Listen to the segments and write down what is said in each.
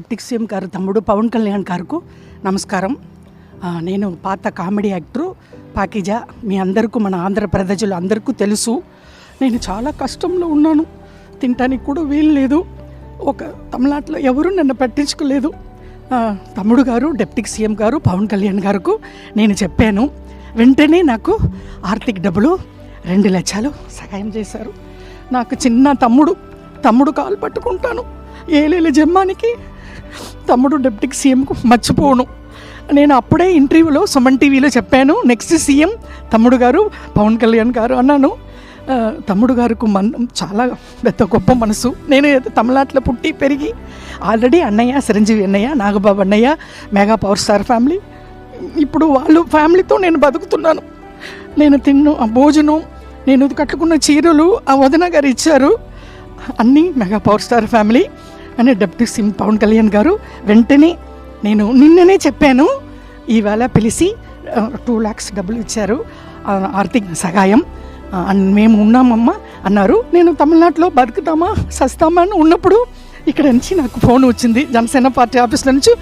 Deputy CM గారు తమ్ముడు పవన్ కళ్యాణ్ గారికి నమస్కారం. నేను పాత కామెడీ యాక్టరు పాకిజా. మీ అందరికీ, మన ఆంధ్ర ప్రజలు అందరికీ తెలుసు. నేను చాలా కష్టంలో ఉన్నాను, తినటానికి కూడా వీలు లేదు. ఒక తమిళనాడులో ఎవరు నన్ను పట్టించుకోలేదు. తమ్ముడు గారు డిప్యూటీ సీఎం గారు పవన్ కళ్యాణ్ గారికి నేను చెప్పాను. వెంటనే నాకు ఆర్థిక డబ్బులు 2 లక్షలు సహాయం చేశారు. నాకు చిన్న తమ్ముడు కాలు పట్టుకుంటాను. ఏలేల జమ్మానికి తమ్ముడు డిప్యూటీ సీఎంకు మర్చిపోను. నేను అప్పుడే ఇంటర్వ్యూలో సుమన్ టీవీలో చెప్పాను, నెక్స్ట్ సీఎం తమ్ముడు గారు పవన్ కళ్యాణ్ గారు అన్నాను. తమ్ముడు గారికి చాలా పెద్ద గొప్ప మనసు. నేను తమిళనాడులో పుట్టి పెరిగి ఆల్రెడీ అన్నయ్య చిరంజీవి అన్నయ్య, నాగబాబు అన్నయ్య, మెగా పవర్ స్టార్ ఫ్యామిలీ, ఇప్పుడు వాళ్ళు ఫ్యామిలీతో నేను బతుకుతున్నాను. నేను ఆ భోజనం, నేను కట్టుకున్న చీరలు ఆ వదిన గారు ఇచ్చారు. అన్నీ మెగా పవర్ స్టార్ ఫ్యామిలీ అని డిప్యూటీ సీఎం పవన్ కళ్యాణ్ గారు వెంటనే, నేను నిన్ననే చెప్పాను, ఈవేళ పిలిచి 2 lakhs డబ్బులు ఇచ్చారు, ఆర్థిక సహాయం. మేము ఉన్నామమ్మా అన్నారు. నేను తమిళనాడులో బతుకుతామా సస్తామా అని ఉన్నప్పుడు ఇక్కడ నుంచి నాకు ఫోన్ వచ్చింది జనసేన పార్టీ ఆఫీస్లో నుంచి.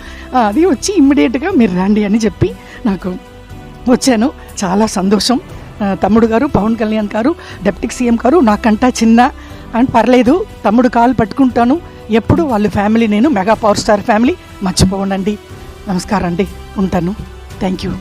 అది వచ్చి ఇమ్మీడియట్గా మీరు రండి అని చెప్పి నాకు వచ్చాను. చాలా సంతోషం. తమ్ముడు గారు పవన్ కళ్యాణ్ గారు డిప్యూటీ సీఎం గారు నాకంటా చిన్న అని పర్లేదు, తమ్ముడు కాలు పట్టుకుంటాను ఎప్పుడు. వాళ్ళ ఫ్యామిలీ, నేను మెగా పవర్ స్టార్ ఫ్యామిలీ మర్చిపోనండి. నమస్కారం అండి, ఉంటాను. Thank you.